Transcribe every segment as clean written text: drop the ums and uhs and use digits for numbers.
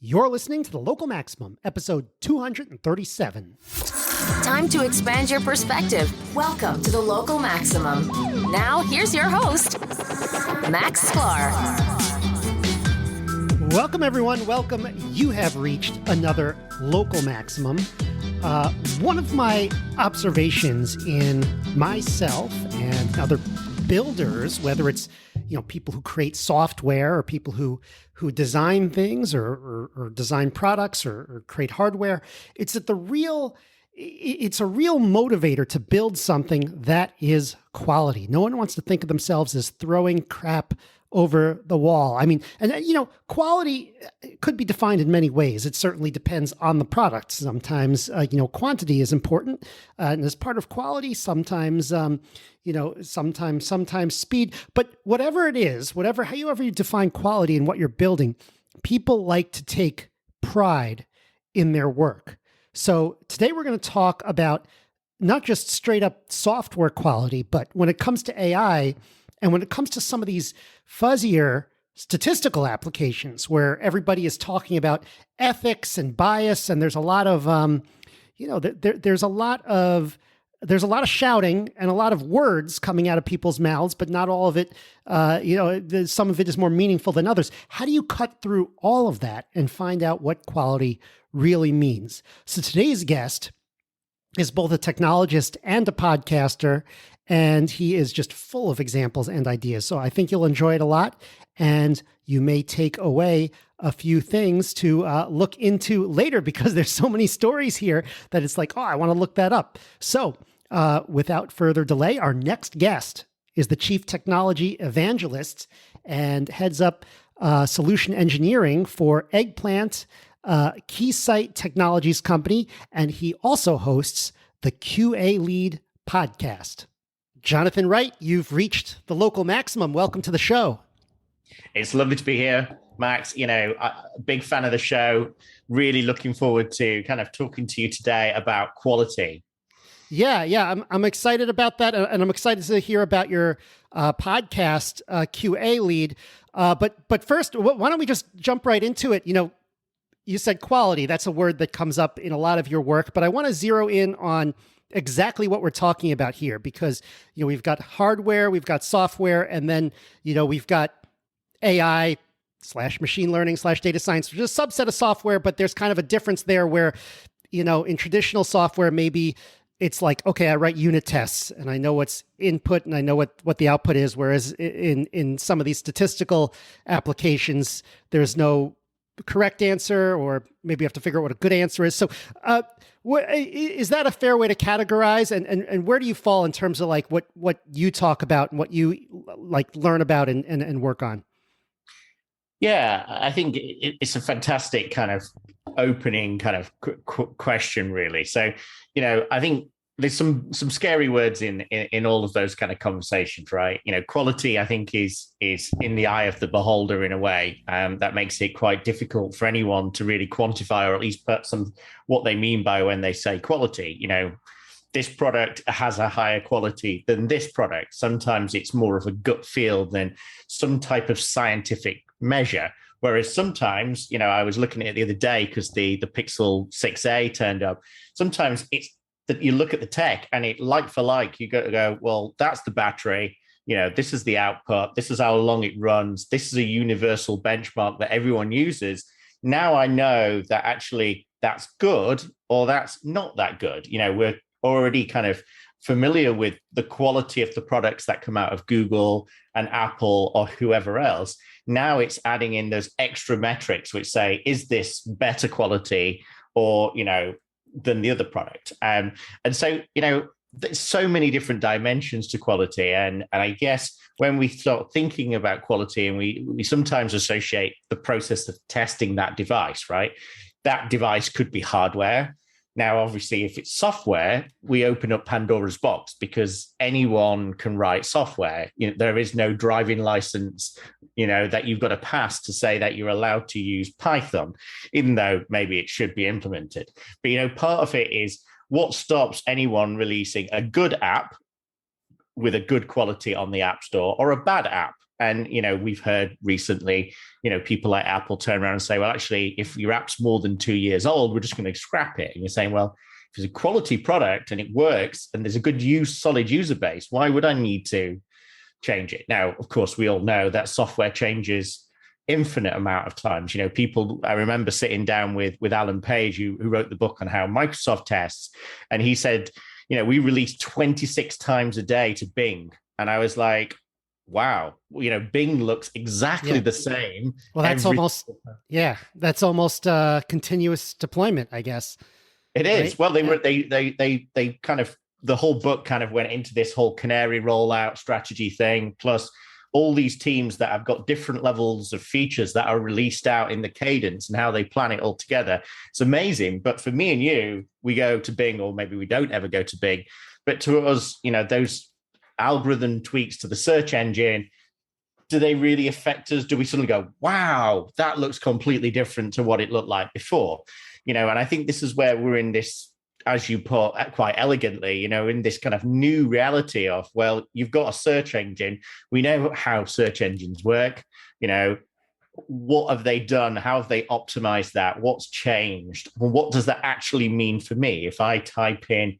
You're listening to The Local Maximum, episode 237. Time to expand your perspective. Welcome to The Local Maximum. Now, here's your host, Max Sklar. Welcome, everyone. Welcome. You have reached another Local Maximum. One of my observations in myself and other builders, whether it's people who create software or people who design things or design products or create hardware, it's a real motivator to build something that is quality. No one wants to think of themselves as throwing crap over the wall. I mean, and quality could be defined in many ways. It certainly depends on the product. Sometimes, quantity is important, and as part of quality, sometimes, sometimes speed. But whatever it is, however you define quality and what you're building, people like to take pride in their work. So today we're going to talk about not just straight up software quality, but when it comes to AI, and when it comes to some of these fuzzier statistical applications where everybody is talking about ethics and bias, and there's a lot of, there's a lot of shouting and a lot of words coming out of people's mouths, but not all of it, some of it is more meaningful than others. How do you cut through all of that and find out what quality really means? So today's guest is both a technologist and a podcaster, and he is just full of examples and ideas. So I think you'll enjoy it a lot, and you may take away a few things to look into later, because there's so many stories here that it's like, oh, I want to look that up. So without further delay, our next guest is the Chief Technology Evangelist and heads up solution engineering for Eggplant, Keysight Technologies company, and he also hosts the QA Lead podcast. Jonathon Wright, you've reached the Local Maximum. Welcome to the show. It's lovely to be here, Max. A big fan of the show. Really looking forward to kind of talking to you today about quality. Yeah. I'm excited about that, and I'm excited to hear about your podcast, QA Lead. But first, why don't we just jump right into it? You said quality. That's a word that comes up in a lot of your work, but I want to zero in on exactly what we're talking about here, because we've got hardware, we've got software, and then we've got AI / machine learning / data science, which is a subset of software, but there's kind of a difference there where in traditional software, maybe it's like, okay, I write unit tests and I know what's input and I know what the output is, whereas in some of these statistical applications, there's no correct answer, or maybe you have to figure out what a good answer is. So is that a fair way to categorize? And where do you fall in terms of like what you talk about and what you like learn about and work on? Yeah, I think it's a fantastic kind of opening kind of question, really. So, I think there's some scary words in all of those kind of conversations, right? Quality, I think, is in the eye of the beholder in a way. That makes it quite difficult for anyone to really quantify, or at least put what they mean by when they say quality. This product has a higher quality than this product. Sometimes it's more of a gut feel than some type of scientific measure. Whereas sometimes, I was looking at it the other day because the Pixel 6a turned up. Sometimes it's that you look at the tech and it like for like, you go, well, that's the battery. This is the output. This is how long it runs. This is a universal benchmark that everyone uses. Now I know that actually that's good or that's not that good. We're already kind of familiar with the quality of the products that come out of Google and Apple or whoever else. Now it's adding in those extra metrics which say, is this better quality or, than the other product? And so, there's so many different dimensions to quality. And I guess when we start thinking about quality, and we sometimes associate the process of testing that device, right? That device could be hardware. Now, obviously, if it's software, we open up Pandora's box because anyone can write software. There is no driving license, that you've got to pass to say that you're allowed to use Python, even though maybe it should be implemented. But, part of it is what stops anyone releasing a good app with a good quality on the App Store or a bad app. And, we've heard recently, people like Apple turn around and say, well, actually, if your app's more than 2 years old, we're just going to scrap it. And you're saying, well, if it's a quality product and it works and there's a good solid user base, why would I need to change it? Now, of course, we all know that software changes infinite amount of times. I remember sitting down with Alan Page, who wrote the book on how Microsoft tests, and he said, we release 26 times a day to Bing. And I was like, wow, Bing looks exactly the same. Well, that's almost continuous deployment, I guess. It is. Right? Well, they kind of, the whole book kind of went into this whole canary rollout strategy thing, plus all these teams that have got different levels of features that are released out in the cadence and how they plan it all together. It's amazing. But for me and you, we go to Bing, or maybe we don't ever go to Bing. But to us, those algorithm tweaks to the search engine, do they really affect us? Do we suddenly go, wow, that looks completely different to what it looked like before? And I think this is where we're in this, as you put quite elegantly, in this kind of new reality of, well, you've got a search engine. We know how search engines work. What have they done? How have they optimized that? What's changed? Well, what does that actually mean for me? If I type in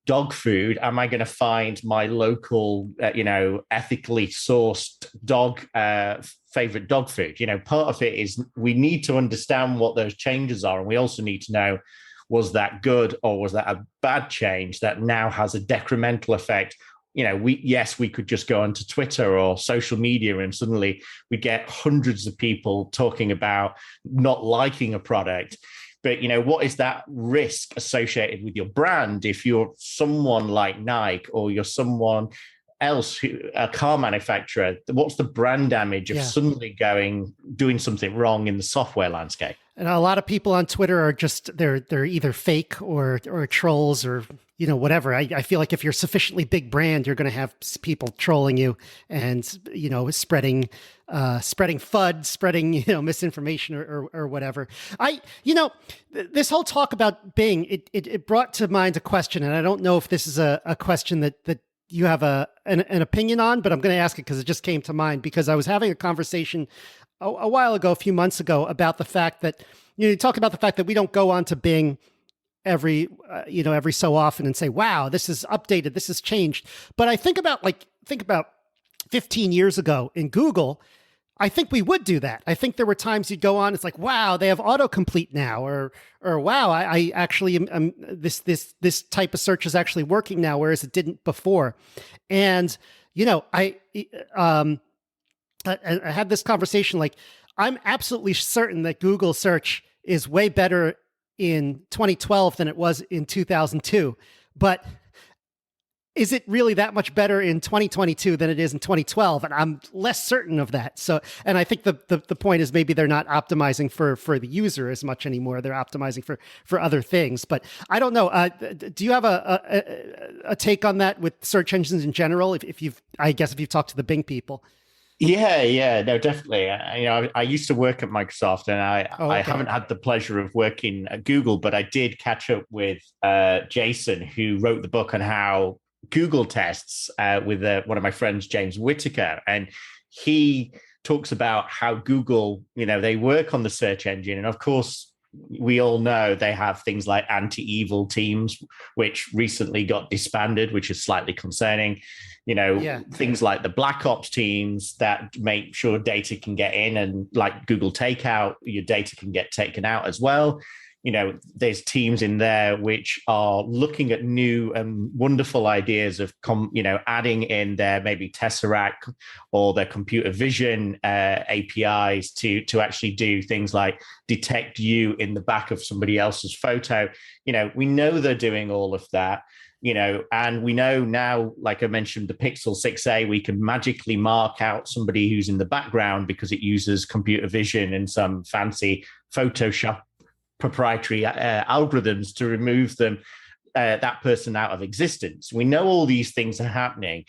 dog food, am I going to find my local, ethically sourced dog favorite dog food? Part of it is we need to understand what those changes are. And we also need to know, was that good or was that a bad change that now has a detrimental effect? We could just go onto Twitter or social media and suddenly we get hundreds of people talking about not liking a product. But, what is that risk associated with your brand if you're someone like Nike or you're someone else, a car manufacturer? What's the brand damage of suddenly doing something wrong in the software landscape? And a lot of people on Twitter are just, they're either fake or trolls or, whatever. I feel like if you're a sufficiently big brand, you're going to have people trolling you and, spreading FUD, spreading, misinformation or whatever. This whole talk about Bing, it brought to mind a question, and I don't know if this is a question that you have an opinion on, but I'm going to ask it because it just came to mind, because I was having a conversation a while ago, a few months ago, about the fact that, you talk about the fact that we don't go on to Bing every so often and say, wow, this is updated, this has changed. But I think about 15 years ago in Google, I think we would do that. I think there were times you'd go on, it's like, wow, they have autocomplete now, or wow, I actually this type of search is actually working now, whereas it didn't before. And I had this conversation, like, I'm absolutely certain that Google search is way better in 2012 than it was in 2002. But is it really that much better in 2022 than it is in 2012? And I'm less certain of that. So, and I think the point is maybe they're not optimizing for the user as much anymore. They're optimizing for other things. But I don't know. Do you have a take on that with search engines in general? If you've talked to the Bing people. Yeah, no, definitely. I used to work at Microsoft, and I haven't had the pleasure of working at Google, but I did catch up with Jason, who wrote the book on how Google tests with one of my friends, James Whitaker, and he talks about how Google, they work on the search engine, and of course, we all know they have things like anti-evil teams, which recently got disbanded, which is slightly concerning. Things like the Black Ops teams that make sure data can get in, and like Google Takeout, your data can get taken out as well. There's teams in there which are looking at new and wonderful ideas of, adding in their maybe Tesseract or their computer vision APIs to actually do things like detect you in the back of somebody else's photo. We know they're doing all of that. And we know now, like I mentioned, the Pixel 6a, we can magically mark out somebody who's in the background because it uses computer vision and some fancy Photoshop proprietary algorithms to remove that person out of existence. We know all these things are happening,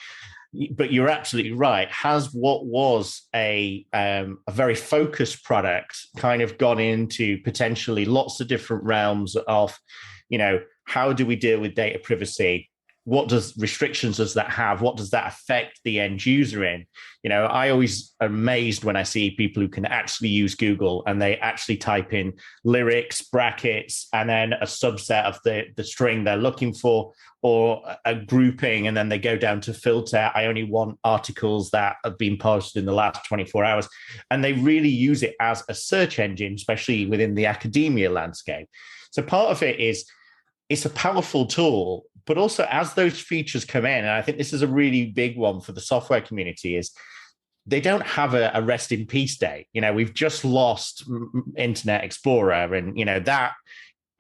but you're absolutely right. Has what was a very focused product kind of gone into potentially lots of different realms of, how do we deal with data privacy? what does restrictions does that have? What does that affect the end user in? I always am amazed when I see people who can actually use Google and they actually type in lyrics, brackets, and then a subset of the string they're looking for, or a grouping, and then they go down to filter. I only want articles that have been posted in the last 24 hours. And they really use it as a search engine, especially within the academia landscape. So part of it is it's a powerful tool, but also as those features come in, and I think this is a really big one for the software community, is they don't have a rest in peace day. We've just lost Internet Explorer, and that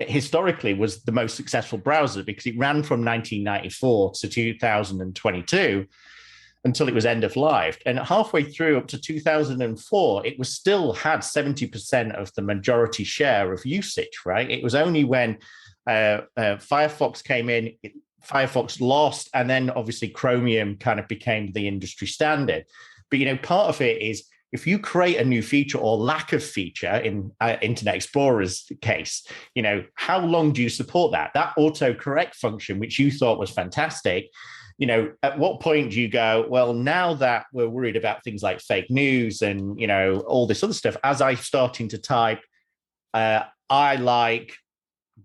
historically was the most successful browser because it ran from 1994 to 2022 until it was end of life. And halfway through up to 2004, it was still had 70% of the majority share of usage, right? It was only when Firefox came in, Firefox lost, and then obviously Chromium kind of became the industry standard. But, part of it is if you create a new feature or lack of feature in Internet Explorer's case, how long do you support that? That autocorrect function, which you thought was fantastic, at what point do you go, well, now that we're worried about things like fake news and, all this other stuff, as I'm starting to type, I like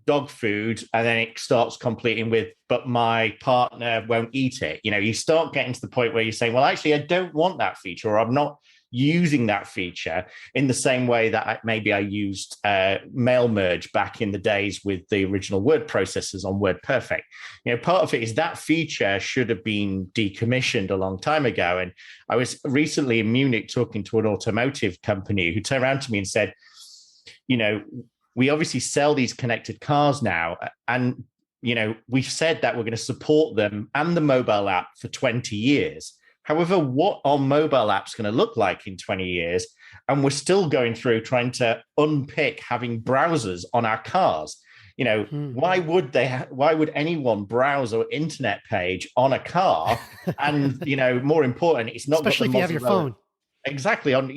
dog food, and then it starts completing with, but my partner won't eat it. You start getting to the point where you're saying, well, actually, I don't want that feature, or I'm not using that feature in the same way that maybe I used mail merge back in the days with the original word processors on WordPerfect. Part of it is that feature should have been decommissioned a long time ago. And I was recently in Munich talking to an automotive company who turned around to me and said, we obviously sell these connected cars now, and we've said that we're going to support them and the mobile app for 20 years. However, what are mobile apps going to look like in 20 years? And we're still going through trying to unpick having browsers on our cars. Why would anyone browse an internet page on a car? And more important, it's not especially if you have your phone. Exactly, on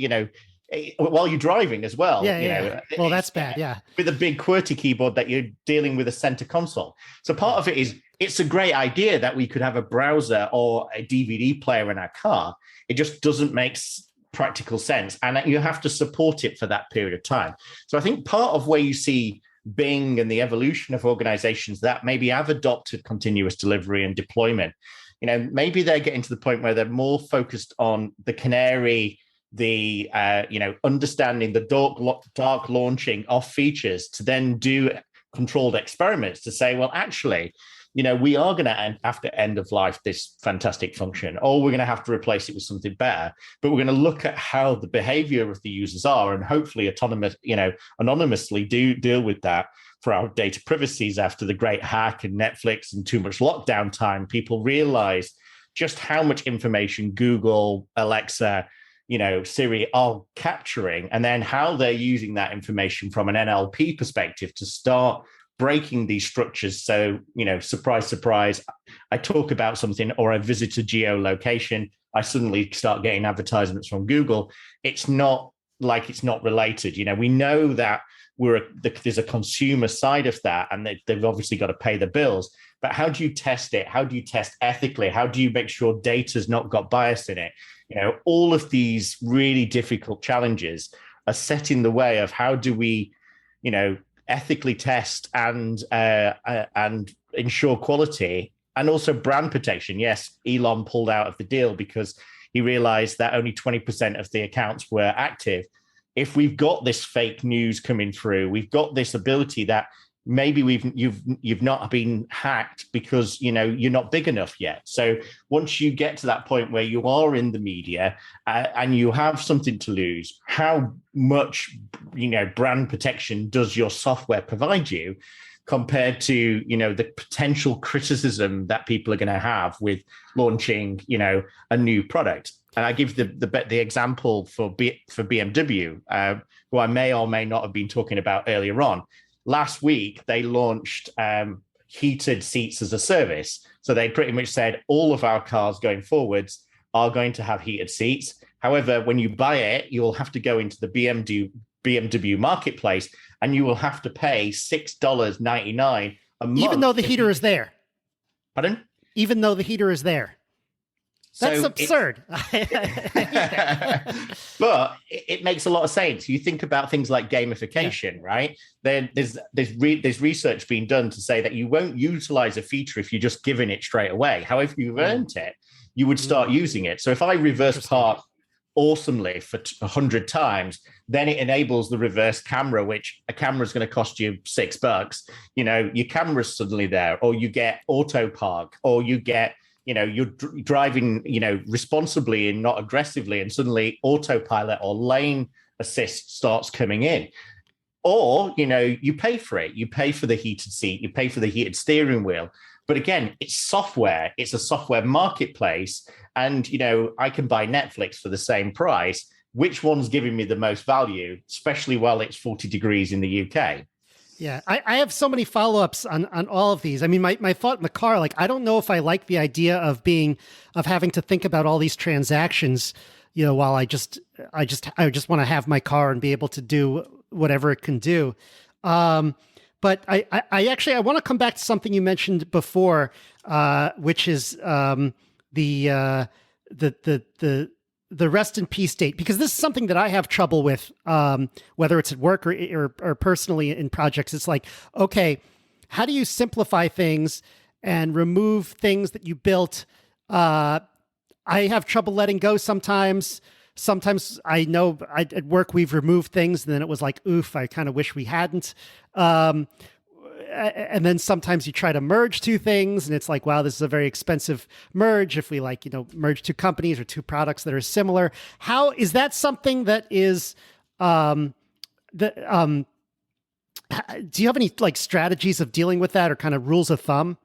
while you're driving as well. Well, that's bad. Yeah. With a big QWERTY keyboard that you're dealing with a center console. So part of it is, it's a great idea that we could have a browser or a DVD player in our car. It just doesn't make practical sense. And you have to support it for that period of time. So I think part of where you see Bing and the evolution of organizations that maybe have adopted continuous delivery and deployment, maybe they're getting to the point where they're more focused on the canary, the understanding the dark launching of features to then do controlled experiments to say, well, actually, we are going to have to end of life this fantastic function, or we're going to have to replace it with something better. But we're going to look at how the behavior of the users are, and hopefully anonymously deal with that for our data privacies. After the great hack and Netflix and too much lockdown time, people realized just how much information Google, Alexa, Siri are capturing, and then how they're using that information from an NLP perspective to start breaking these structures. So, surprise, surprise, I talk about something or I visit a geolocation, I suddenly start getting advertisements from Google. It's not like it's not related. We know that there's a consumer side of that, and they've obviously got to pay the bills. But how do you test it? How do you test ethically? How do you make sure data's not got bias in it? All of these really difficult challenges are set in the way of how do we, ethically test and ensure quality, and also brand protection. Yes, Elon pulled out of the deal because he realized that only 20% of the accounts were active. If we've got this fake news coming through, we've got this ability that maybe you've not been hacked because you're not big enough yet. So once you get to that point where you are in the media and you have something to lose, how much brand protection does your software provide you compared to the potential criticism that people are going to have with launching a new product? And I give the example for BMW, who I may or may not have been talking about earlier on. Last week, they launched heated seats as a service. So they pretty much said all of our cars going forwards are going to have heated seats. However, when you buy it, you'll have to go into the BMW marketplace and you will have to pay $6.99 a month. Even though the heater is there. Pardon? even though the heater is there. That's absurd. But it makes a lot of sense. You think about things like gamification, right? There's research being done to say that you won't utilize a feature if you're just giving it straight away. However, you've earned it, you would start using it. So if I reverse park awesomely for 100 times, then it enables the reverse camera, which a camera is going to cost you $6. Your camera's suddenly there, or you get auto park, or you get, you're driving, responsibly and not aggressively, and suddenly autopilot or lane assist starts coming in. Or, you pay for it. You pay for the heated seat, you pay for the heated steering wheel. But again, it's software. It's a software marketplace. And, I can buy Netflix for the same price. Which one's giving me the most value, especially while it's 40 degrees in the UK? Yeah, I have so many follow-ups on all of these. I mean, my thought in the car, like, I don't know if I like the idea of having to think about all these transactions, while I just want to have my car and be able to do whatever it can do. But I want to come back to something you mentioned before, which is the rest in peace date, because this is something that I have trouble with, whether it's at work or personally in projects. It's like, okay, how do you simplify things and remove things that you built? I have trouble letting go sometimes. Sometimes I know at work we've removed things and then it was like, oof, I kind of wish we hadn't. And then sometimes you try to merge two things and it's like, wow, this is a very expensive merge. If we merge two companies or two products that are similar, how is that something that is, do you have any strategies of dealing with that or kind of rules of thumb?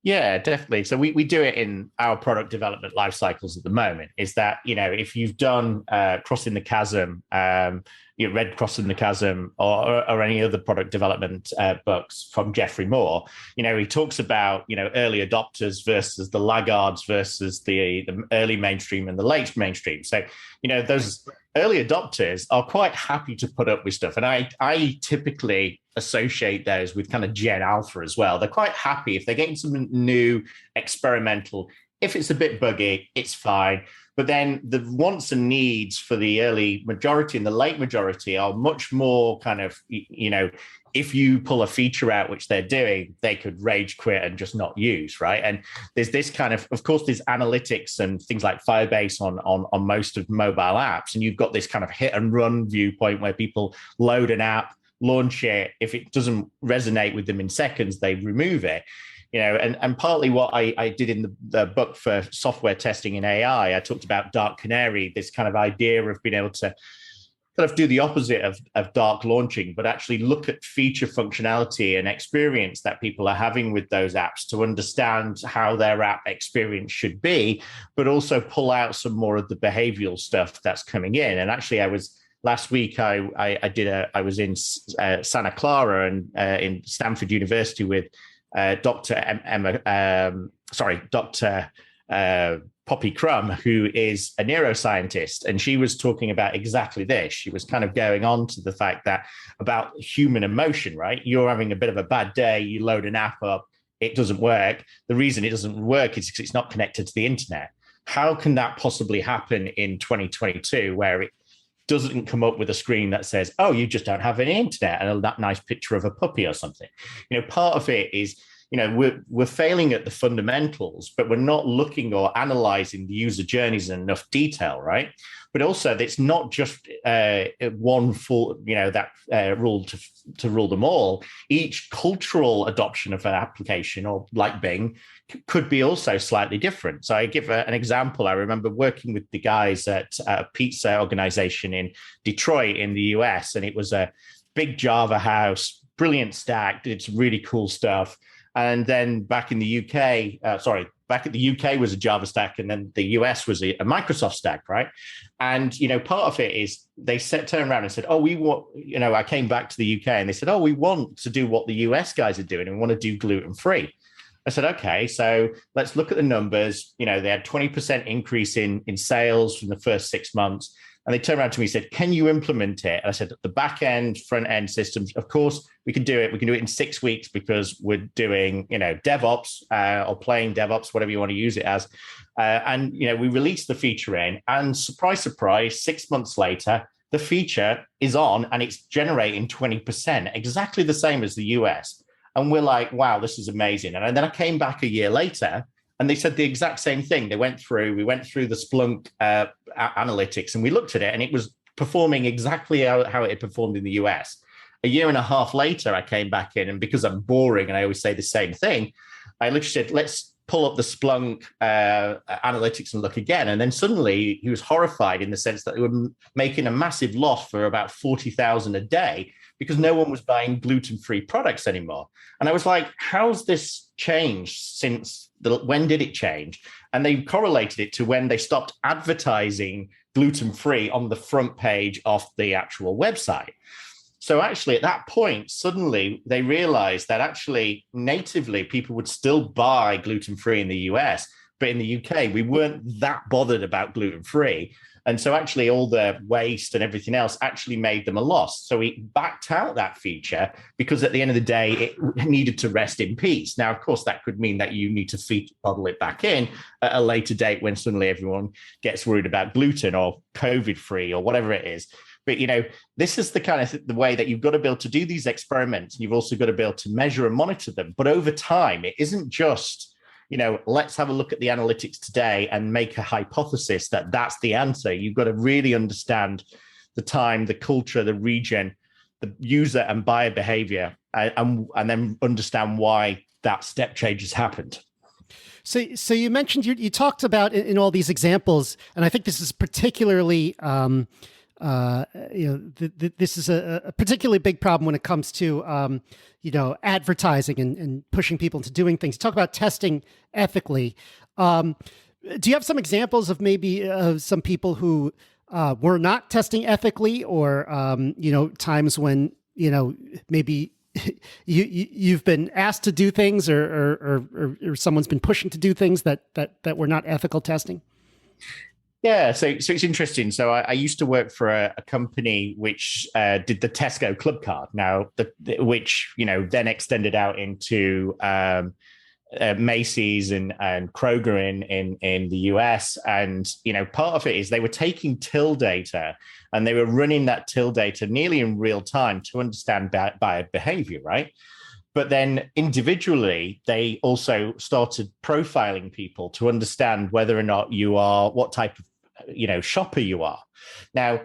Yeah, definitely. So we do it in our product development life cycles at the moment, is that, if you've done Crossing the Chasm, read Crossing the Chasm or any other product development books from Jeffrey Moore, he talks about, early adopters versus the laggards versus the early mainstream and the late mainstream. So, those early adopters are quite happy to put up with stuff. And I typically associate those with kind of Gen Alpha as well. They're quite happy if they're getting something new, experimental. If it's a bit buggy, it's fine. But then the wants and needs for the early majority and the late majority are much more kind of, if you pull a feature out, which they're doing, they could rage quit and just not use, right? And there's this kind of course, there's analytics and things like Firebase on most of mobile apps. And you've got this kind of hit and run viewpoint where people load an app, launch it. If it doesn't resonate with them in seconds, they remove it. And partly what I did in the book for software testing in AI, I talked about Dark Canary, this kind of idea of being able to kind of do the opposite of dark launching, but actually look at feature functionality and experience that people are having with those apps to understand how their app experience should be, but also pull out some more of the behavioral stuff that's coming in. And actually, last week, I was in Santa Clara and in Stanford University with Dr. Poppy Crum, who is a neuroscientist, and she was talking about exactly this. She was kind of going on to the fact that about human emotion, right? You're having a bit of a bad day, you load an app up, it doesn't work. The reason it doesn't work is because it's not connected to the internet. How can that possibly happen in 2022 where it doesn't come up with a screen that says, oh, you just don't have any internet and that nice picture of a puppy or something? Part of it is, we're failing at the fundamentals, but we're not looking or analyzing the user journeys in enough detail, right? But also, it's not just one full, rule to rule them all. Each cultural adoption of an application, or like Bing, could be also slightly different. So I give an example. I remember working with the guys at a pizza organization in Detroit in the US, and it was a big Java house, brilliant stack, did some really cool stuff. And then back in the UK, back at the UK was a Java stack, and then the US was a Microsoft stack, right? And, part of it is they turned around and said, oh, we want, I came back to the UK and they said, oh, we want to do what the US guys are doing and we want to do gluten-free. I said, okay, so let's look at the numbers. They had 20% increase in sales from the first 6 months. And they turned around to me and said, can you implement it? And I said, the back end, front end systems, of course, we can do it. We can do it in 6 weeks because we're doing, DevOps or playing DevOps, whatever you want to use it as. And we released the feature in, and surprise, surprise, 6 months later, the feature is on and it's generating 20%, exactly the same as the US. And we're like, wow, this is amazing. And then I came back a year later and they said the exact same thing. We went through the Splunk analytics and we looked at it and it was performing exactly how it had performed in the US. A year and a half later, I came back in, and because I'm boring and I always say the same thing, I literally said, let's pull up the Splunk analytics and look again. And then suddenly he was horrified in the sense that they were making a massive loss for about 40,000 a day because no one was buying gluten-free products anymore. And I was like, how's this changed since when did it change? And they correlated it to when they stopped advertising gluten-free on the front page of the actual website. So actually, at that point, suddenly they realized that actually natively people would still buy gluten-free in the US, but in the UK, we weren't that bothered about gluten-free. And so actually all the waste and everything else actually made them a loss. So we backed out that feature because at the end of the day, it needed to rest in peace. Now, of course, that could mean that you need to feature bottle it back in at a later date when suddenly everyone gets worried about gluten or COVID-free or whatever it is. But, this is the kind of the way that you've got to be able to do these experiments. And you've also got to be able to measure and monitor them. But over time, it isn't just, let's have a look at the analytics today and make a hypothesis that that's the answer. You've got to really understand the time, the culture, the region, the user and buyer behavior, and then understand why that step change has happened. So you mentioned, you talked about in all these examples, and I think this is particularly... this is a particularly big problem when it comes to, advertising and pushing people into doing things. Talk about testing ethically. Do you have some examples of maybe some people who were not testing ethically, or times when maybe you've been asked to do things, or someone's been pushing to do things that were not ethical testing? Yeah, so it's interesting. So I used to work for a company which did the Tesco Club Card. Now, which then extended out into Macy's and Kroger in the US. And part of it is they were taking till data and they were running that till data nearly in real time to understand buyer behavior, right? But then individually, they also started profiling people to understand whether or not you are, what type of, shopper you are. Now,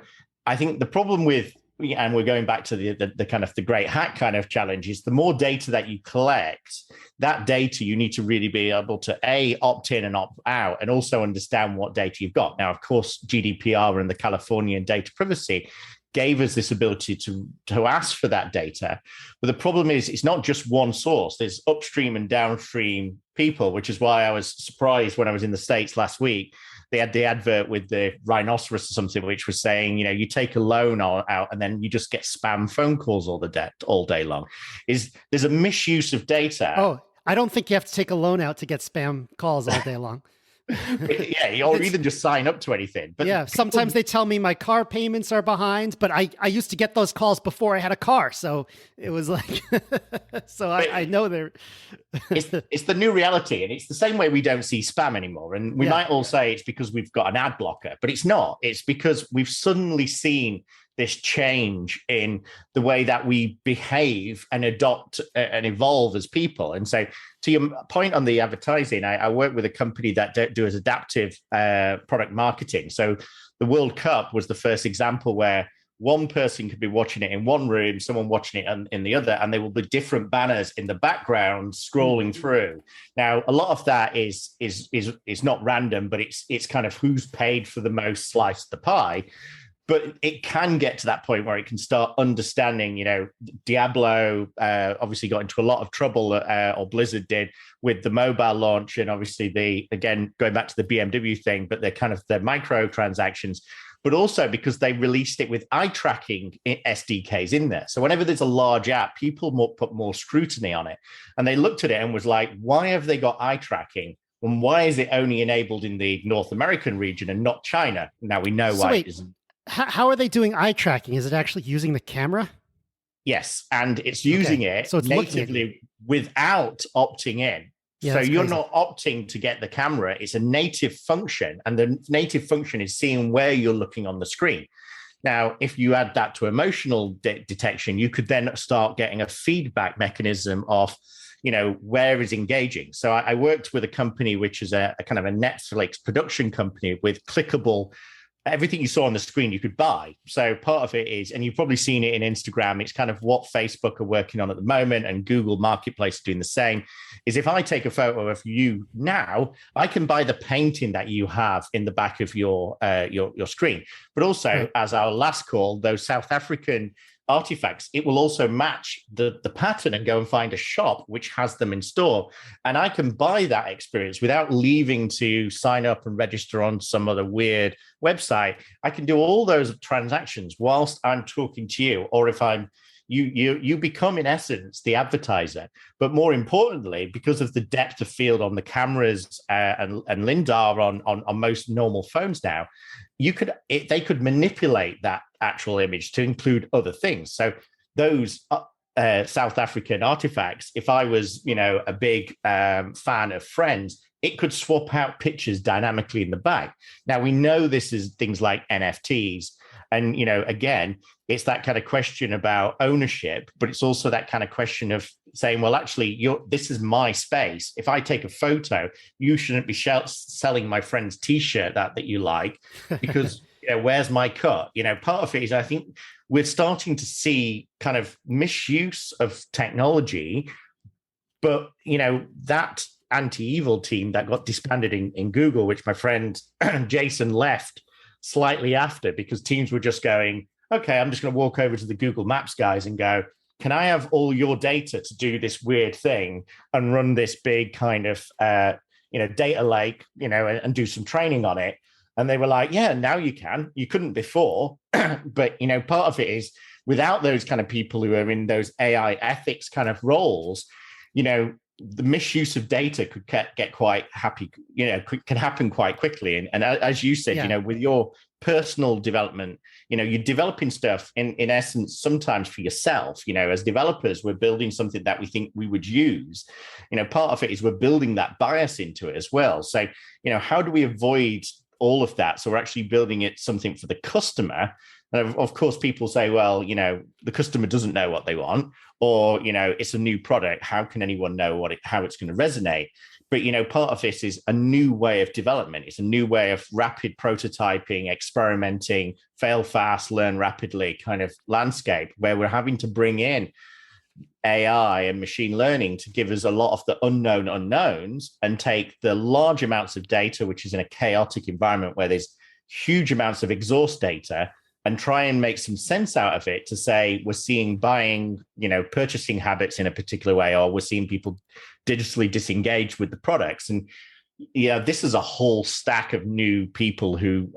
I think the problem with, and we're going back to the kind of the great hack kind of challenge, is the more data that you collect, that data you need to really be able to opt in and opt out, and also understand what data you've got. Now, of course, GDPR and the Californian data privacy gave us this ability to ask for that data. But the problem is it's not just one source. There's upstream and downstream people, which is why I was surprised when I was in the States last week. They had the advert with the rhinoceros or something, which was saying, you take a loan out and then you just get spam phone calls all day long. There's a misuse of data. Oh, I don't think you have to take a loan out to get spam calls all day long. Yeah, or even just sign up to anything. But yeah, sometimes they tell me my car payments are behind, but I used to get those calls before I had a car, so it was like, I know they're. it's the new reality, and it's the same way we don't see spam anymore. And we might all say it's because we've got an ad blocker, but it's not. It's because we've suddenly seen this change in the way that we behave and adopt and evolve as people. And so to your point on the advertising, I work with a company that does adaptive product marketing. So the World Cup was the first example where one person could be watching it in one room, someone watching it in the other, and there will be different banners in the background scrolling through. Now, a lot of that is not random, but it's kind of who's paid for the most slice of the pie. But it can get to that point where it can start understanding, Diablo obviously got into a lot of trouble, or Blizzard did, with the mobile launch. And obviously again, going back to the BMW thing, but they're kind of the microtransactions, but also because they released it with eye tracking SDKs in there. So whenever there's a large app, people put more scrutiny on it. And they looked at it and was like, why have they got eye tracking? And why is it only enabled in the North American region and not China? Now we know why it isn't. how are they doing eye tracking? Is it actually using the camera? Yes, and it's using Okay. it So it's looking at you. natively without opting in. Yeah, So that's you're crazy. not opting to get the camera. It's a native function, and the native function is seeing where you're looking on the screen. Now, if you add that to emotional detection, you could then start getting a feedback mechanism of, where is engaging. So I worked with a company which is a kind of a Netflix production company with clickable. Everything you saw on the screen you could buy. So part of it is, and you've probably seen it in Instagram, it's kind of what Facebook are working on at the moment, and Google Marketplace are doing the same, is if I take a photo of you now, I can buy the painting that you have in the back of your screen. But also, Right. as our last call, those South African artifacts, it will also match the pattern and go and find a shop which has them in store. And I can buy that experience without leaving to sign up and register on some other weird website. I can do all those transactions whilst I'm talking to you, or if I'm you become in essence the advertiser. But more importantly, because of the depth of field on the cameras and LiDAR on most normal phones now, they could manipulate that actual image to include other things. So those South African artifacts, if I was a big fan of Friends, it could swap out pictures dynamically in the back. Now we know this is things like NFTs. And, again, it's that kind of question about ownership, but it's also that kind of question of saying, well, actually, this is my space. If I take a photo, you shouldn't be selling my friend's T-shirt that you like, because where's my cut? Part of it is, I think we're starting to see kind of misuse of technology, but, that anti-evil team that got disbanded in Google, which my friend Jason left slightly after, because teams were just going, okay, I'm just going to walk over to the Google Maps guys and go, can I have all your data to do this weird thing and run this big kind of, data lake, and do some training on it? And they were like, yeah, now you can. You couldn't before. But, part of it is, without those kind of people who are in those AI ethics kind of roles, the misuse of data could get quite happy, can happen quite quickly. And as you said, Yeah. with your personal development, you're developing stuff in essence, sometimes for yourself. As developers, we're building something that we think we would use. Part of it is we're building that bias into it as well. So, how do we avoid all of that? So we're actually building it something for the customer. And of course, people say, well, the customer doesn't know what they want, or, it's a new product. How can anyone know how it's going to resonate? But, part of this is a new way of development. It's a new way of rapid prototyping, experimenting, fail fast, learn rapidly kind of landscape, where we're having to bring in AI and machine learning to give us a lot of the unknown unknowns and take the large amounts of data, which is in a chaotic environment where there's huge amounts of exhaust data, and try and make some sense out of it to say, we're seeing buying, purchasing habits in a particular way, or we're seeing people digitally disengage with the products. And this is a whole stack of new people who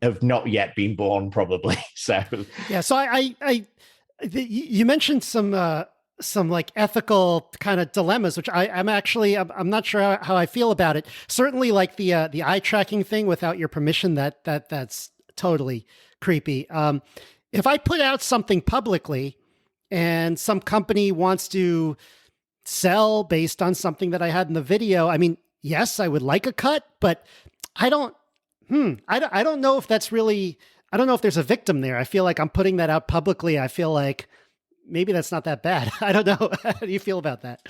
have not yet been born, probably. So Yeah. So you mentioned some like ethical kind of dilemmas, which I'm not sure how I feel about it. Certainly, like the eye tracking thing without your permission, that's totally creepy. If I put out something publicly and some company wants to sell based on something that I had in the video, I mean, yes, I would like a cut, but I don't know if that's really, I don't know if there's a victim there. I feel like I'm putting that out publicly. I feel like maybe that's not that bad. I don't know. How do you feel about that?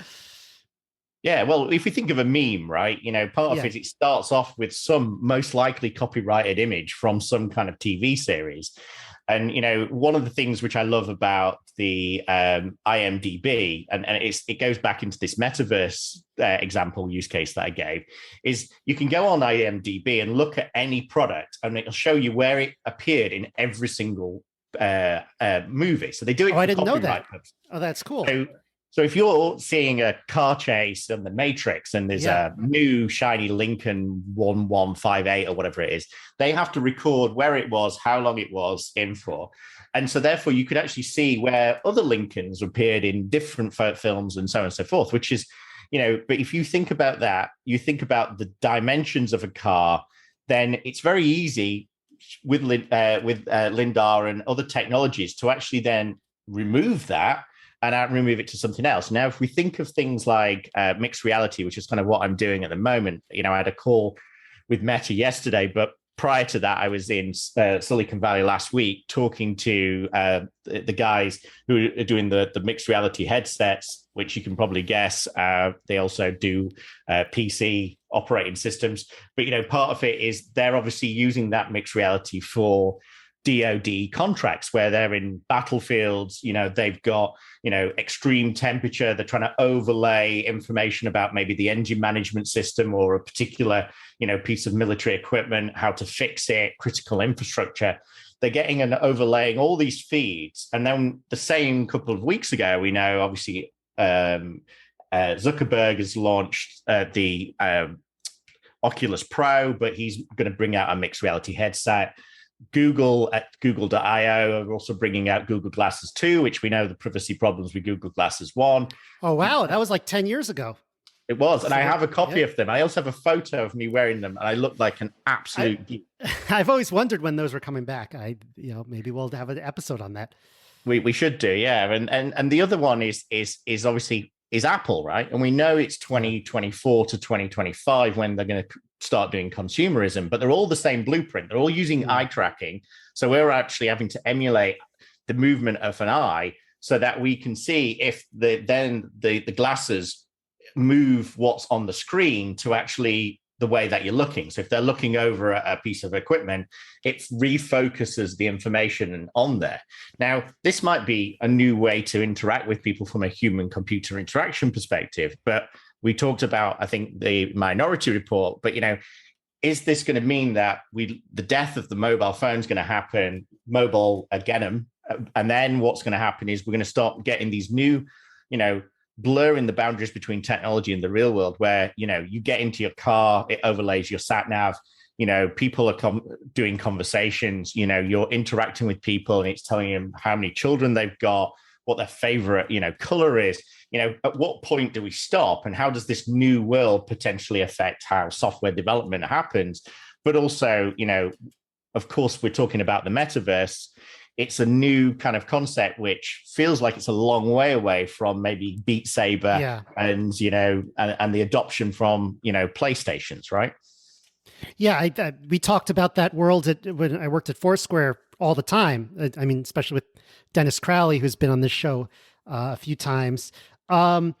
Yeah, well, if we think of a meme, right, part of it starts off with some most likely copyrighted image from some kind of TV series. And, one of the things which I love about the IMDb, and it goes back into this metaverse example use case that I gave, is you can go on IMDb and look at any product and it'll show you where it appeared in every single movie. So they do it for I didn't know that. purposes. Oh, that's cool. So if you're seeing a car chase on the Matrix and there's a new shiny Lincoln 1158 or whatever it is, they have to record where it was, how long it was in for. And so therefore you could actually see where other Lincolns appeared in different films and so on and so forth, which is, but if you think about that, you think about the dimensions of a car, then it's very easy with Lindar and other technologies to actually then remove that and remove it to something else. Now, if we think of things like mixed reality, which is kind of what I'm doing at the moment, I had a call with Meta yesterday, but prior to that, I was in Silicon Valley last week talking to the guys who are doing the mixed reality headsets, which you can probably guess. They also do PC operating systems. But, part of it is they're obviously using that mixed reality for DoD contracts where they're in battlefields, they've got, extreme temperature. They're trying to overlay information about maybe the engine management system or a particular, piece of military equipment, how to fix it, critical infrastructure. They're getting and overlaying all these feeds. And then the same couple of weeks ago, we know, obviously, Zuckerberg has launched the Oculus Pro, but he's going to bring out a mixed reality headset. Google at Google.io are also bringing out Google Glasses 2, which we know the privacy problems with Google Glasses 1. Oh, wow. That was like 10 years ago. It was. And I have a copy of them. I also have a photo of me wearing them. And I look like an absolute geek. I've always wondered when those were coming back. Maybe we'll have an episode on that. We should do, yeah. And the other one is obviously Apple, right? And we know it's 2024 to 2025 when they're going to start doing consumerism, but they're all the same blueprint. They're all using eye tracking. So we're actually having to emulate the movement of an eye so that we can see if the glasses move what's on the screen to actually the way that you're looking. So if they're looking over a piece of equipment, it refocuses the information on there. Now, this might be a new way to interact with people from a human-computer interaction perspective, but we talked about, I think, the Minority Report, but, is this going to mean that the death of the mobile phone is going to happen, mobile again, and then what's going to happen is we're going to start getting these new, blurring the boundaries between technology and the real world, where you get into your car, it overlays your sat nav, people are doing conversations, you're interacting with people and it's telling them how many children they've got, what their favorite color is. At what point do we stop, and how does this new world potentially affect how software development happens? But also, of course, we're talking about the metaverse. It's a new kind of concept, which feels like it's a long way away from maybe Beat Saber and the adoption from, PlayStations, right? Yeah, we talked about that world when I worked at Foursquare all the time. I mean, especially with Dennis Crowley, who's been on this show a few times. I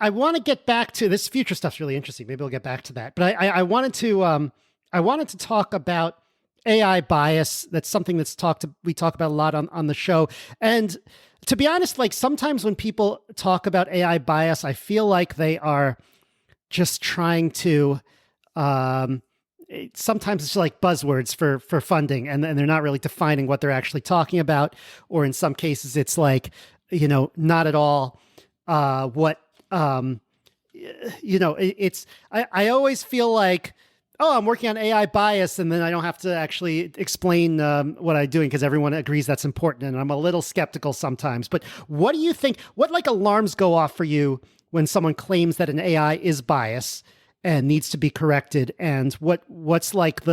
want to get back to this future stuff's really interesting. Maybe we'll get back to that. But I wanted to talk about AI bias. That's something we talk about a lot on the show. And to be honest, like sometimes when people talk about AI bias, I feel like they are just trying to, sometimes it's like buzzwords for funding, and they're not really defining what they're actually talking about. Or in some cases, it's like, not at all what, I always feel like, oh, I'm working on AI bias, and then I don't have to actually explain what I'm doing because everyone agrees that's important. And I'm a little skeptical sometimes. But what do you think? What alarms go off for you when someone claims that an AI is biased and needs to be corrected? And what's like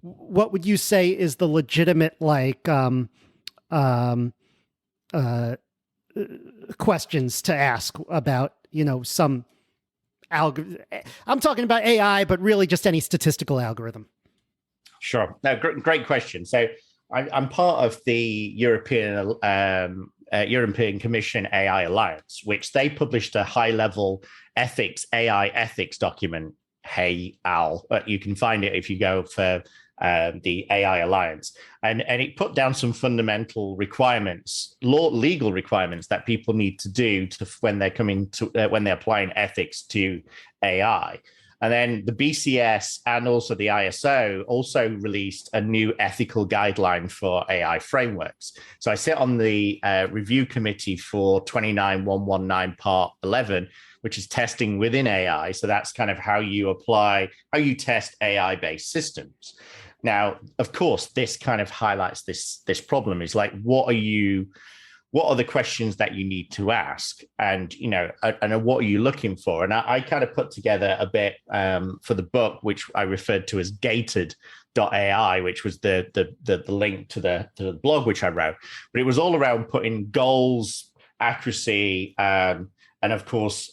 what would you say is the legitimate questions to ask about some algorithm? I'm talking about AI, but really just any statistical algorithm. Sure. No, great question. So I'm part of the European Commission AI Alliance, which they published a high-level AI ethics document. Hey, Al, you can find it if you go for the AI Alliance, and it put down some fundamental requirements, legal requirements that people need to do when they're when they're applying ethics to AI. And then the BCS and also the ISO also released a new ethical guideline for AI frameworks. So I sit on the review committee for 29119 Part 11, which is testing within AI. So that's kind of how you test AI-based systems. Now, of course, this kind of highlights this problem is like, what are the questions that you need to ask? And, and what are you looking for? And I kind of put together a bit for the book, which I referred to as gated AI, which was the link to the blog which I wrote. But it was all around putting goals, accuracy, and of course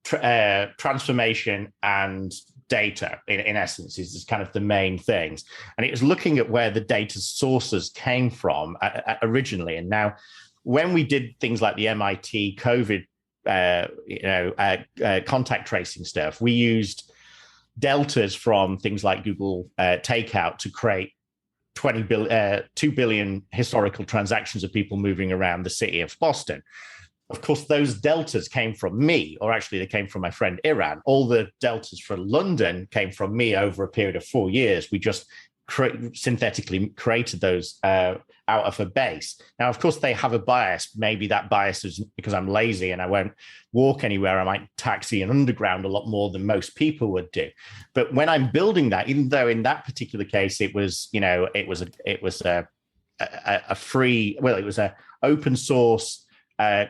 transformation and data in essence is kind of the main things. And it was looking at where the data sources came from originally. And now when we did things like the MIT COVID contact tracing stuff, we used deltas from things like Google Takeout to create 2 billion historical transactions of people moving around the city of Boston. Of course, those deltas came from me, or actually they came from my friend Iran. All the deltas for London came from me over a period of 4 years. We just synthetically created those out of a base. Now, of course, they have a bias. Maybe that bias is because I'm lazy and I won't walk anywhere. I might taxi an underground a lot more than most people would do. But when I'm building that, even though in that particular case it was a free, well, it was a open source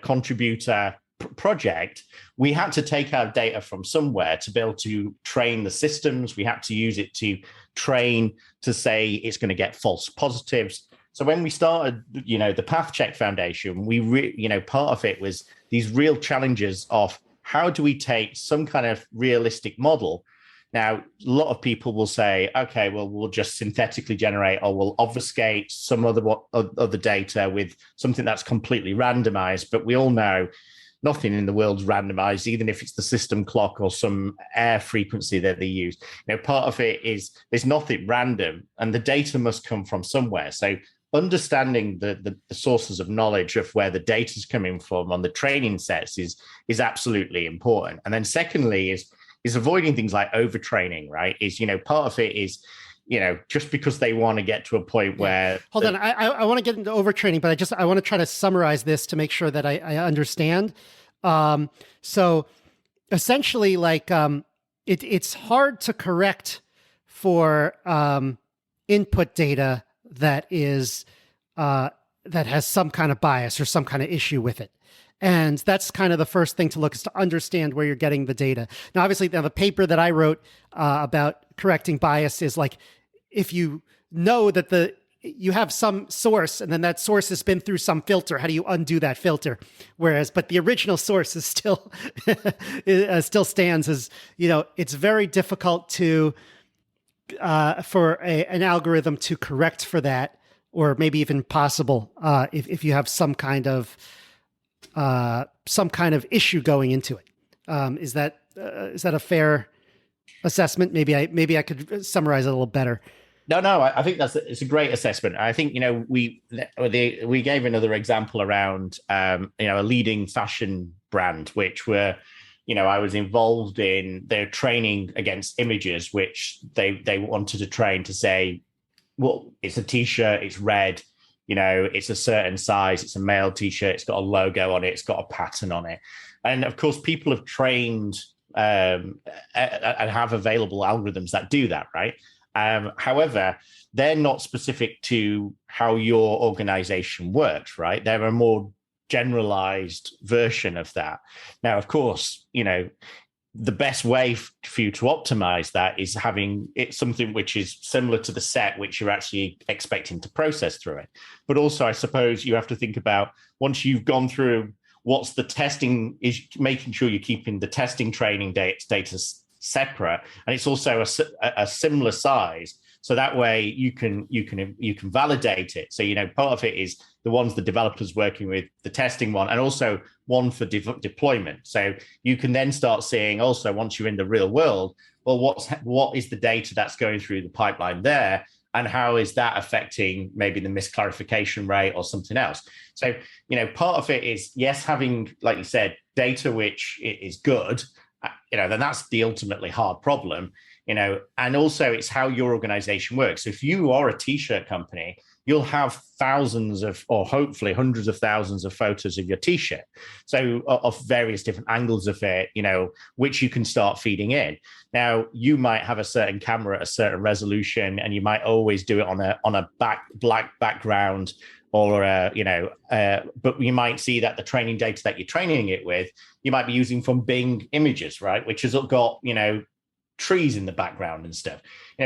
contributor project, we had to take our data from somewhere to be able to train the systems. We had to use it to train to say it's going to get false positives. So when we started, the PathCheck Foundation, part of it was these real challenges of how do we take some kind of realistic model. Now, a lot of people will say, okay, well, we'll just synthetically generate, or we'll obfuscate some other data with something that's completely randomized. But we all know nothing in the world's randomized, even if it's the system clock or some air frequency that they use. Part of it is there's nothing random, and the data must come from somewhere. So understanding the sources of knowledge of where the data is coming from on the training sets is absolutely important. And then secondly is avoiding things like overtraining, right? Part of it is, just because they want to get to a point where... Hold on, I want to get into overtraining, but I want to try to summarize this to make sure that I understand. So essentially, it's hard to correct for input data that has some kind of bias or some kind of issue with it. And that's kind of the first thing to look, is to understand where you're getting the data. Now, obviously, the paper that I wrote about correcting bias is like, if you know that you have some source and then that source has been through some filter, how do you undo that filter? But the original source is still still stands as, it's very difficult to for an algorithm to correct for that, or maybe even impossible if you have some kind of issue going into it. Is that a fair assessment? Maybe I could summarize it a little better. No, I think it's a great assessment. I think we gave another example around a leading fashion brand, which were I was involved in their training against images, which they wanted to train to say, well, it's a t-shirt, it's red, it's a certain size, it's a male t-shirt, it's got a logo on it, it's got a pattern on it. And of course, people have trained and have available algorithms that do that, right? However, they're not specific to how your organization works, right? They're a more generalized version of that. Now, of course, the best way for you to optimize that is having it something which is similar to the set which you're actually expecting to process through it. But also, I suppose you have to think about, once you've gone through what's the testing, is making sure you're keeping the testing training data separate, and it's also a similar size, so that way you can validate it. So part of it is the ones the developers working with, the testing one, and also one for deployment. So you can then start seeing also, once you're in the real world, well, what is the data that's going through the pipeline there, and how is that affecting maybe the misclarification rate or something else? So part of it is, yes, having, like you said, data which is good. Then that's the ultimately hard problem, and also it's how your organization works. So if you are a t-shirt company, you'll have thousands of, or hopefully hundreds of thousands of photos of your t-shirt. So of various different angles of it, which you can start feeding in. Now, you might have a certain camera at a certain resolution, and you might always do it on a black background, or but you might see that the training data that you're training it with, you might be using from Bing Images, right? Which has got, trees in the background and stuff.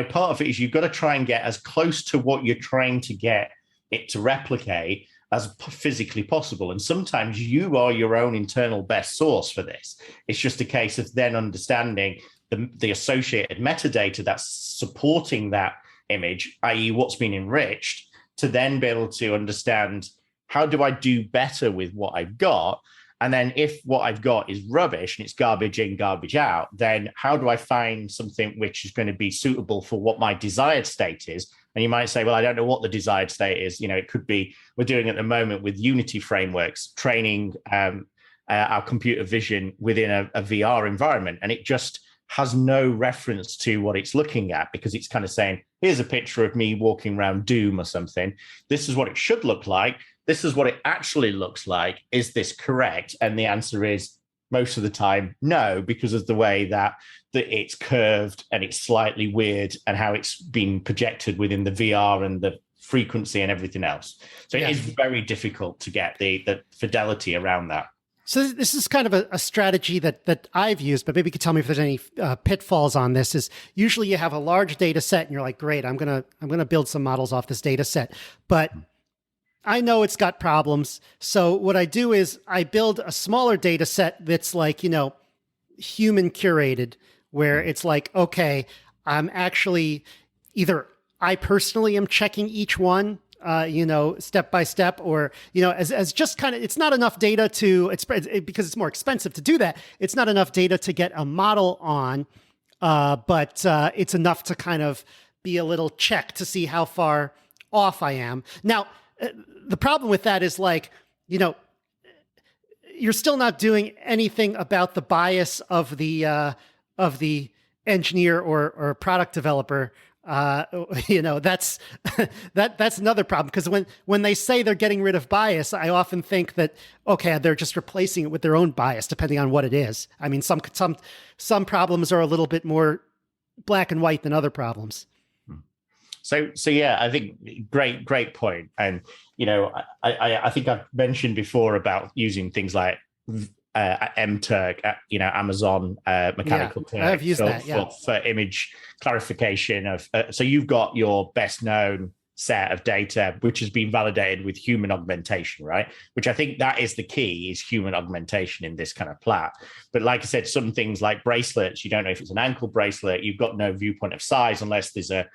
Part of it is you've got to try and get as close to what you're trying to get it to replicate as physically possible. And sometimes you are your own internal best source for this. It's just a case of then understanding the associated metadata that's supporting that image, i.e. what's been enriched, to then be able to understand, how do I do better with what I've got? And then if what I've got is rubbish and it's garbage in, garbage out, then how do I find something which is going to be suitable for what my desired state is? And you might say, well, I don't know what the desired state is. It could be, we're doing at the moment with Unity frameworks, training our computer vision within a VR environment. And it just has no reference to what it's looking at, because it's kind of saying, here's a picture of me walking around Doom or something. This is what it should look like. This is what it actually looks like. Is this correct? And the answer is most of the time, no, because of the way that it's curved and it's slightly weird and how it's been projected within the VR and the frequency and everything else. So it is very difficult to get the fidelity around that. So this is kind of a strategy that I've used, but maybe you could tell me if there's any pitfalls on this. Is usually you have a large data set and you're like, great, I'm gonna build some models off this data set, but I know it's got problems. So what I do is I build a smaller data set that's like, human curated, where it's like, okay, I'm actually either I personally am checking each one, step by step, or, as just kind of, it's not enough data because it's more expensive to do that. It's not enough data to get a model on, but it's enough to kind of be a little check to see how far off I am. Now, the problem with that is like, you're still not doing anything about the bias of the engineer or product developer. That's that's another problem, because when they say they're getting rid of bias, I often think that, okay, they're just replacing it with their own bias, depending on what it is. I mean, some problems are a little bit more black and white than other problems. So yeah, I think great point. And I think I've mentioned before about using things like MTurk, Amazon Mechanical Turk. I've used that for image clarification of. So you've got your best known set of data, which has been validated with human augmentation, right? Which I think that is the key, is human augmentation in this kind of plat. But like I said, some things like bracelets, you don't know if it's an ankle bracelet, you've got no viewpoint of size unless there's a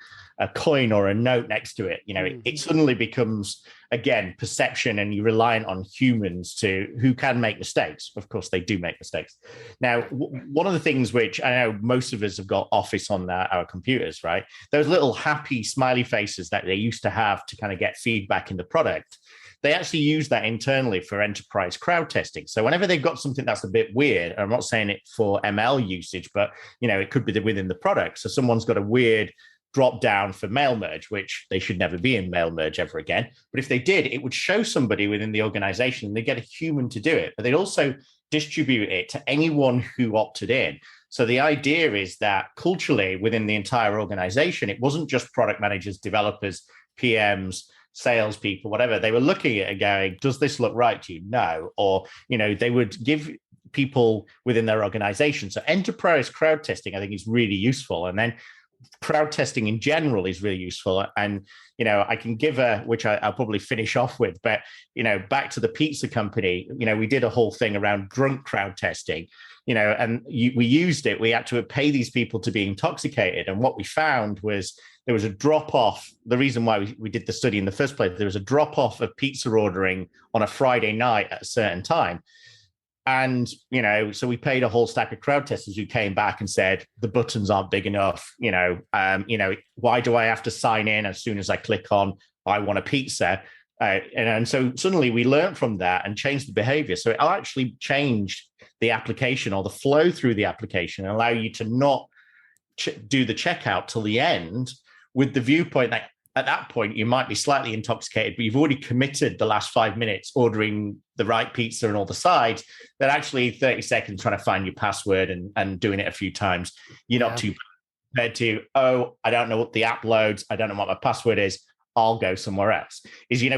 coin or a note next to it. It suddenly becomes, again, perception, and you're reliant on humans who can make mistakes. Of course, they do make mistakes. Now, one of the things which I know most of us have got Office on our computers, right? Those little happy smiley faces that they used to have to kind of get feedback in the product, they actually use that internally for enterprise crowd testing. So whenever they've got something that's a bit weird, I'm not saying it for ML usage, but it could be within the product. So someone's got a weird drop down for mail merge, which they should never be in mail merge ever again. But if they did, it would show somebody within the organization, and they get a human to do it. But they'd also distribute it to anyone who opted in. So the idea is that culturally within the entire organization, it wasn't just product managers, developers, PMs, salespeople, whatever. They were looking at it and going, does this look right to you? No. Or, they would give people within their organization. So enterprise crowd testing, I think, is really useful. And then crowd testing in general is really useful. And, I can give which I'll probably finish off with, but, back to the pizza company, we did a whole thing around drunk crowd testing, and we used it. We had to pay these people to be intoxicated. And what we found was there was a drop off. The reason why we did the study in the first place, there was a drop off of pizza ordering on a Friday night at a certain time. And, so we paid a whole stack of crowd testers who came back and said, the buttons aren't big enough. Why do I have to sign in as soon as I click on, I want a pizza? And so suddenly we learned from that and changed the behavior. So it actually changed the application or the flow through the application and allow you to not do the checkout till the end, with the viewpoint that at that point, you might be slightly intoxicated, but you've already committed the last 5 minutes ordering the right pizza and all the sides, that actually 30 seconds trying to find your password and doing it a few times, you're not too bad compared to, I don't know what the app loads, I don't know what my password is, I'll go somewhere else.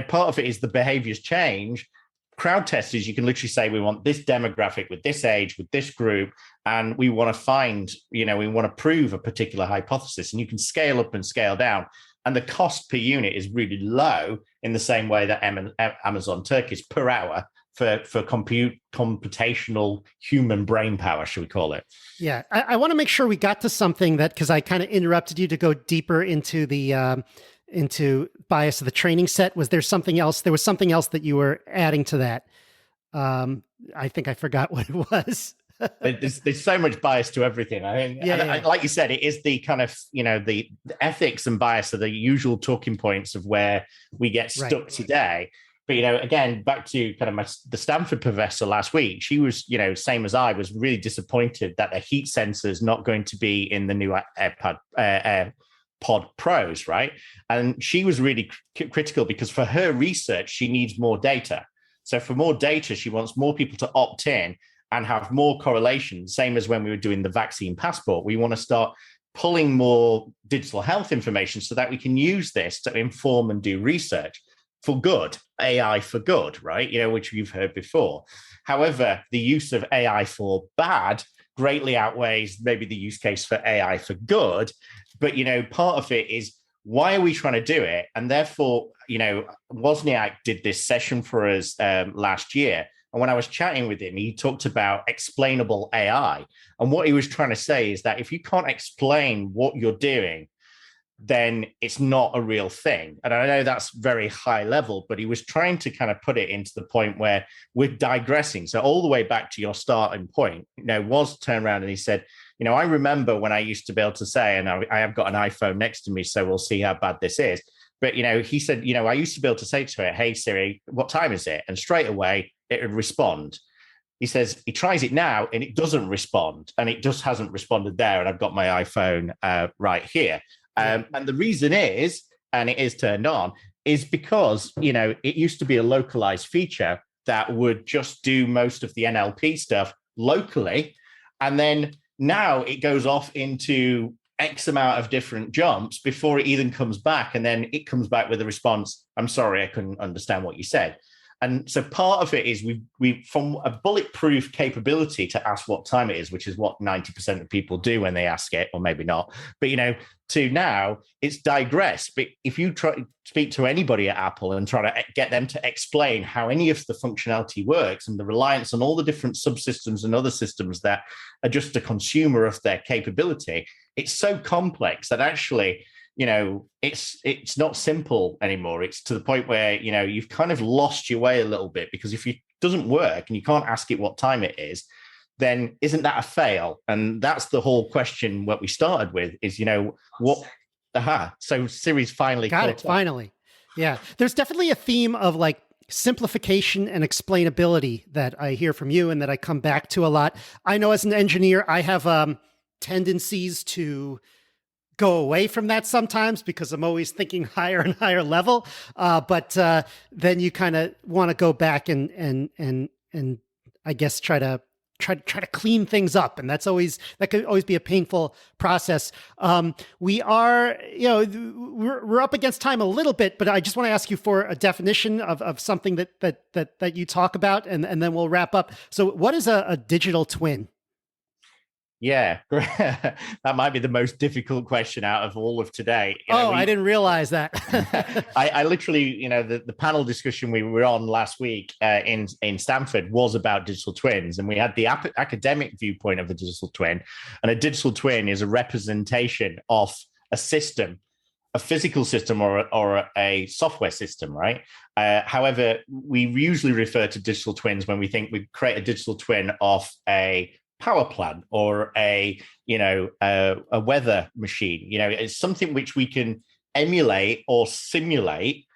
Part of it is the behaviors change, crowd test is you can literally say, we want this demographic with this age, with this group, and we want to find, we want to prove a particular hypothesis. And you can scale up and scale down. And the cost per unit is really low in the same way that Amazon Turkey is per hour for computational human brain power, should we call it? Yeah, I want to make sure we got to something that, because I kind of interrupted you to go deeper into the into bias of the training set. Was there something else? There was something else that you were adding to that. I think I forgot what it was. There's so much bias to everything. I think, like you said, it is the kind of, the ethics and bias are the usual talking points of where we get stuck today. But, again, back to kind of the Stanford professor last week, she was, same as I, was really disappointed that the heat sensor is not going to be in the new AirPod Pros, right? And she was really critical because for her research, she needs more data. So for more data, she wants more people to opt in and have more correlation, same as when we were doing the vaccine passport. We want to start pulling more digital health information so that we can use this to inform and do research for good, AI for good, right? Which you've heard before. However, the use of AI for bad greatly outweighs maybe the use case for AI for good. But, part of it is, why are we trying to do it? And therefore, Wozniak did this session for us last year. And when I was chatting with him, he talked about explainable AI. And what he was trying to say is that if you can't explain what you're doing, then it's not a real thing. And I know that's very high level, but he was trying to kind of put it into the point where we're digressing. So all the way back to your starting point, Woz turned around and he said, I remember when I used to be able to say, and I have got an iPhone next to me, so we'll see how bad this is. But, he said, I used to be able to say to it, hey, Siri, what time is it? And straight away, it would respond. He says he tries it now and it doesn't respond. And it just hasn't responded there. And I've got my iPhone right here. And the reason is, and it is turned on, is because, it used to be a localized feature that would just do most of the NLP stuff locally. And then now it goes off into X amount of different jumps before it even comes back. And then it comes back with a response, I'm sorry, I couldn't understand what you said. And so part of it is we from a bulletproof capability to ask what time it is, which is what 90% of people do when they ask it, or maybe not. But, to now it's digressed. But if you try to speak to anybody at Apple and try to get them to explain how any of the functionality works and the reliance on all the different subsystems and other systems that are just a consumer of their capability, it's so complex that actually, it's not simple anymore. It's to the point where, you've kind of lost your way a little bit, because if it doesn't work and you can't ask it what time it is, then isn't that a fail? And that's the whole question. What we started with is, what? So Siri's finally got it. Finally, yeah. There's definitely a theme of like simplification and explainability that I hear from you and that I come back to a lot. I know as an engineer, I have tendencies to go away from that sometimes because I'm always thinking higher and higher level. But then you kind of want to go back and I guess try to clean things up. And that could always be a painful process. We are, we're up against time a little bit, but I just want to ask you for a definition of something that you talk about, and then we'll wrap up. So what is a digital twin? Yeah, that might be the most difficult question out of all of today. I didn't realize that. I literally, the panel discussion we were on last week in Stanford was about digital twins, and we had the academic viewpoint of the digital twin. And a digital twin is a representation of a system, a physical system or a software system, right? However, we usually refer to digital twins when we think we create a digital twin of a power plant or a weather machine. It's something which we can emulate or simulate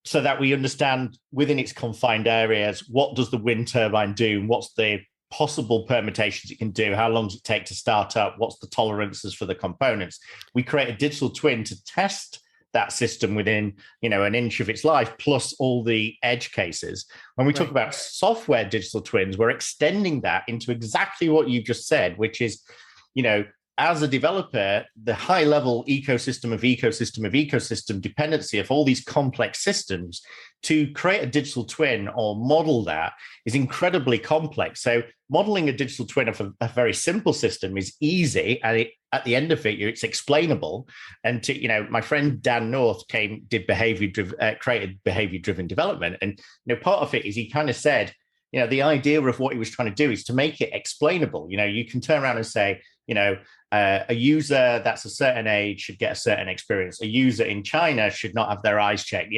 so that we understand within its confined areas, what does the wind turbine do? What's the possible permutations it can do? How long does it take to start up? What's the tolerances for the components? We create a digital twin to test that system within, an inch of its life, plus all the edge cases. When we talk about software digital twins, we're extending that into exactly what you just said, which is, as a developer, the high level ecosystem dependency of all these complex systems to create a digital twin or model that is incredibly complex. So modeling a digital twin of a very simple system is easy, and at the end of it, it's explainable. And my friend Dan North created behavior-driven development, and part of it is he kind of said, the idea of what he was trying to do is to make it explainable. You can turn around and say, a user that's a certain age should get a certain experience. A user in China should not have their eyes checked.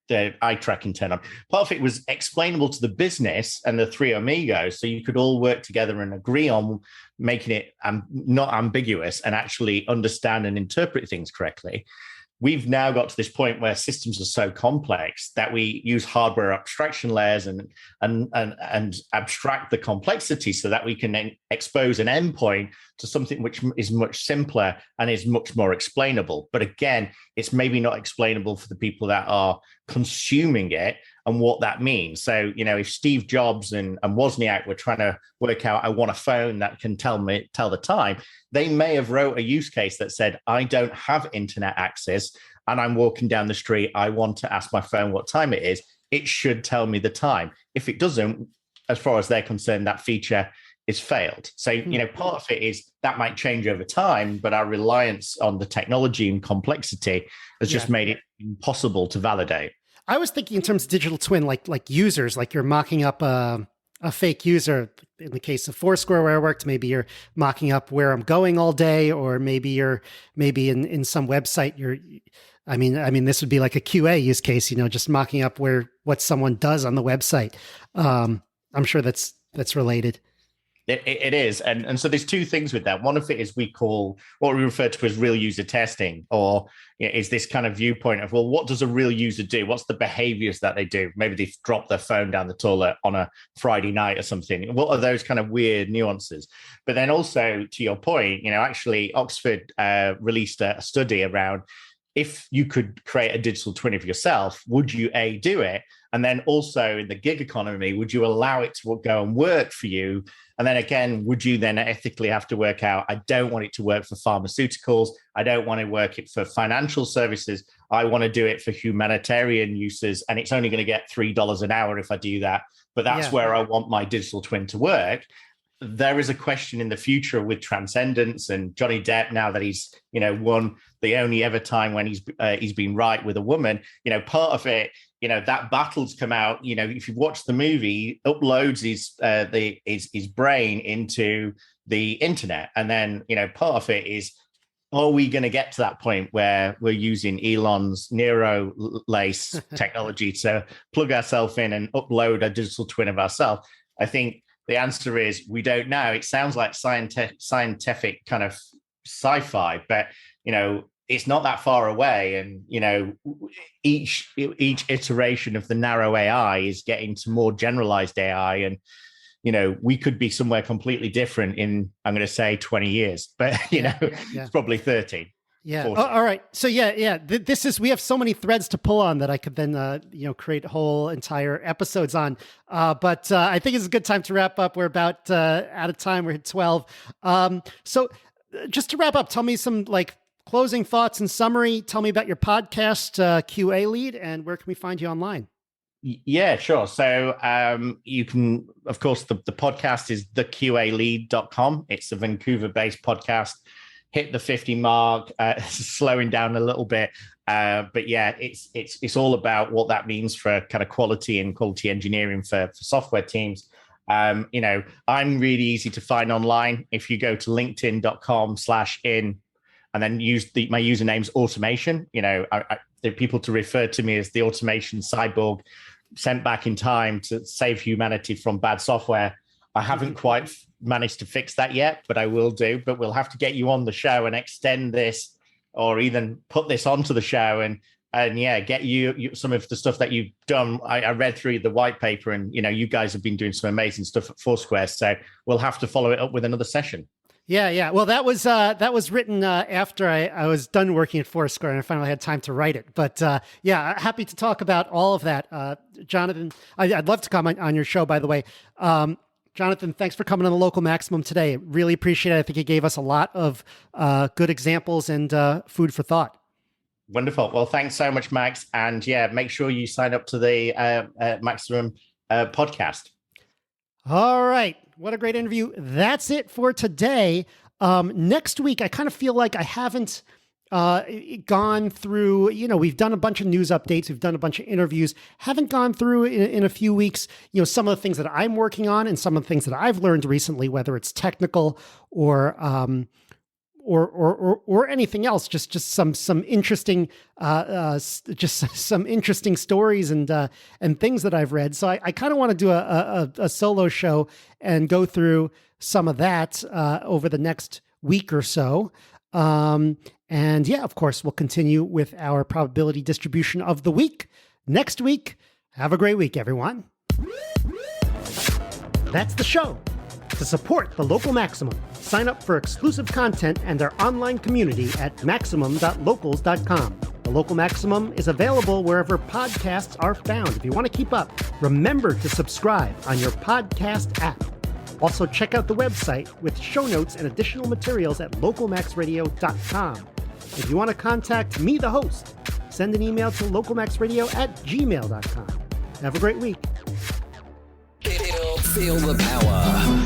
The eye tracking turn on. Part of it was explainable to the business and the three amigos, so you could all work together and agree on making it not ambiguous and actually understand and interpret things correctly. We've now got to this point where systems are so complex that we use hardware abstraction layers and abstract the complexity so that we can then expose an endpoint to something which is much simpler and is much more explainable. But again, it's maybe not explainable for the people that are consuming it and what that means. So, if Steve Jobs and Wozniak were trying to work out, I want a phone that can tell the time, they may have wrote a use case that said, I don't have internet access and I'm walking down the street. I want to ask my phone what time it is. It should tell me the time. If it doesn't, as far as they're concerned, that feature is failed. So, part of it is that might change over time, but our reliance on the technology and complexity has just made it impossible to validate. I was thinking in terms of digital twin, like users, like you're mocking up a fake user. In the case of Foursquare, where I worked, maybe you're mocking up where I'm going all day, or maybe in some website, I mean, this would be like a QA use case, just mocking up what someone does on the website. I'm sure that's related. It is. And so there's two things with that. One of it is what we refer to as real user testing, or is this kind of viewpoint of, well, what does a real user do? What's the behaviors that they do? Maybe they've dropped their phone down the toilet on a Friday night or something. What are those kind of weird nuances? But then also, to your point, actually Oxford released a study around, if you could create a digital twin of yourself, would you do it? And then also in the gig economy, would you allow it to go and work for you? And then again, would you then ethically have to work out, I don't want it to work for pharmaceuticals. I don't want to work it for financial services. I want to do it for humanitarian uses. And it's only going to get $3 an hour if I do that. But that's where I want my digital twin to work. There is a question in the future with transcendence, and Johnny Depp, now that he's won the only ever time when he's been right with a woman, part of it, that battle's come out. If you've watched the movie, he uploads his brain into the internet, and then part of it is, are we going to get to that point where we're using Elon's Neuro lace technology to plug ourselves in and upload a digital twin of ourselves? I think the answer is we don't know. It sounds like scientific kind of sci-fi, but it's not that far away. And each iteration of the narrow AI is getting to more generalized AI, and we could be somewhere completely different in, I'm going to say 20 years, but it's probably 30. Yeah. Oh, all right. So we have so many threads to pull on that I could then, create whole entire episodes on. But I think it's a good time to wrap up. We're about out of time. We're at 12. So just to wrap up, tell me some closing thoughts and summary. Tell me about your podcast, QA Lead, and where can we find you online? Yeah, sure. So you can, of course, the podcast is theqalead.com. It's a Vancouver-based podcast. Hit the 50 mark, slowing down a little bit. But yeah, it's all about what that means for kind of quality and quality engineering for software teams. I'm really easy to find online. If you go to linkedin.com/in and then use my username's automation, there are people to refer to me as the automation cyborg sent back in time to save humanity from bad software. I haven't quite managed to fix that yet, but I will do. But we'll have to get you on the show and extend this, or even put this onto the show and get you some of the stuff that you've done. I read through the white paper, and you guys have been doing some amazing stuff at Foursquare. So we'll have to follow it up with another session. Yeah. Well, that was written after I was done working at Foursquare and I finally had time to write it. But happy to talk about all of that. Jonathon, I'd love to comment on your show, by the way. Jonathon, thanks for coming on the Local Maximum today. Really appreciate it. I think you gave us a lot of good examples and food for thought. Wonderful. Well, thanks so much, Max. And yeah, make sure you sign up to the Maximum podcast. All right. What a great interview. That's it for today. Next week, I kind of feel like I haven't gone through, we've done a bunch of news updates. We've done a bunch of interviews, haven't gone through in a few weeks, some of the things that I'm working on and some of the things that I've learned recently, whether it's technical or anything else, just some interesting, some interesting stories and things that I've read. So I kind of want to do a solo show and go through some of that over the next week or so. And yeah, of course, we'll continue with our probability distribution of the week next week. Have a great week, everyone. That's the show. To support the Local Maximum, sign up for exclusive content and our online community at maximum.locals.com. The Local Maximum is available wherever podcasts are found. If you want to keep up, remember to subscribe on your podcast app. Also, check out the website with show notes and additional materials at localmaxradio.com. If you want to contact me, the host, send an email to localmaxradio@gmail.com. Have a great week. Feel the power.